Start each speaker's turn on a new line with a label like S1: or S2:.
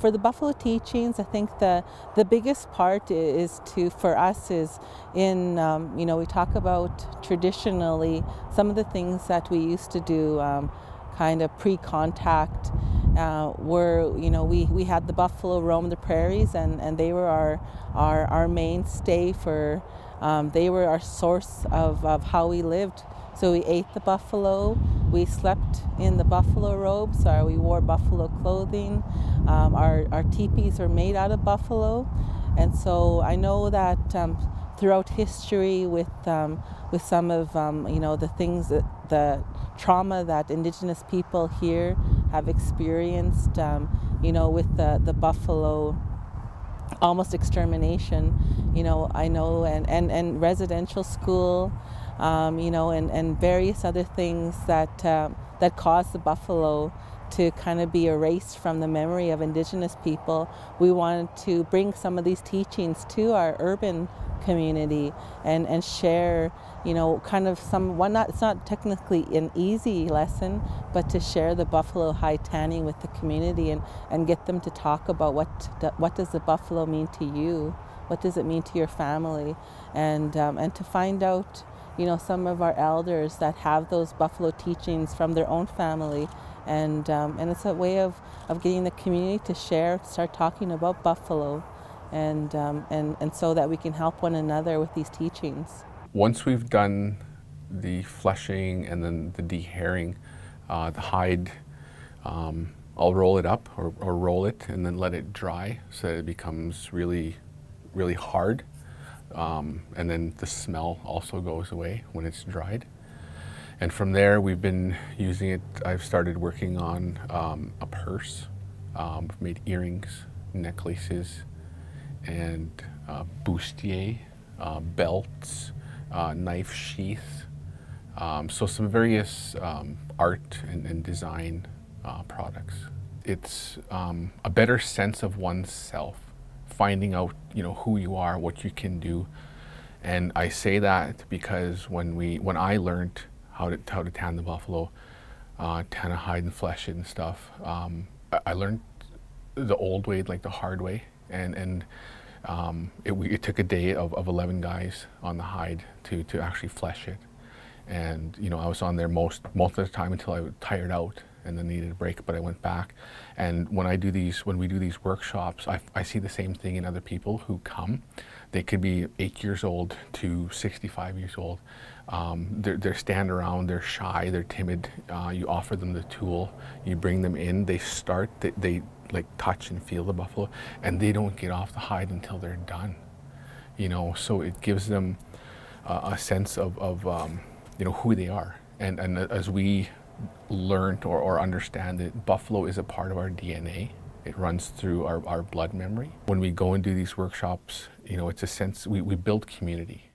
S1: for the buffalo teachings, I think the biggest part is for us is in, we talk about traditionally some of the things that we used to do kind of pre-contact, were, we had the buffalo roam the prairies, and they were our mainstay for, they were our source of how we lived. So we ate the buffalo, we slept in the buffalo robes, or we wore buffalo clothing. Our teepees are made out of buffalo. And so I know that throughout history with some of, the things the trauma that Indigenous people here have experienced, with the buffalo almost extermination, I know, and residential school, and various other things that caused the buffalo to kind of be erased from the memory of Indigenous people. We wanted to bring some of these teachings to our urban community and share, kind of it's not technically an easy lesson, but to share the buffalo high tanning with the community and get them to talk about what does the buffalo mean to you, what does it mean to your family, and to find out, some of our elders that have those buffalo teachings from their own family, and it's a way of getting the community to start talking about buffalo, and so that we can help one another with these teachings.
S2: Once we've done the fleshing and then the dehairing, the hide, I'll roll it up or roll it and then let it dry so that it becomes really, really hard. And then the smell also goes away when it's dried. And from there, we've been using it. I've started working on a purse. I've made earrings, necklaces, and bustier, belts, knife sheaths. So some various art and design products. It's a better sense of oneself, finding out, who you are, what you can do. And I say that because when I learned how to tan the buffalo, tan a hide and flesh it and stuff, I learned the old way, like the hard way, and it took a day of 11 guys on the hide to actually flesh it. And I was on there most of the time until I was tired out and then needed a break, but I went back. And when we do these workshops, I see the same thing in other people who come. They could be 8 years old to 65 years old. They're stand around, they're shy, they're timid. You offer them the tool, you bring them in, they start, they like touch and feel the buffalo, and they don't get off the hide until they're done. So it gives them a sense of who they are. And as we learned or understand that buffalo is a part of our DNA, it runs through our blood memory. When we go and do these workshops, it's a sense, we build community.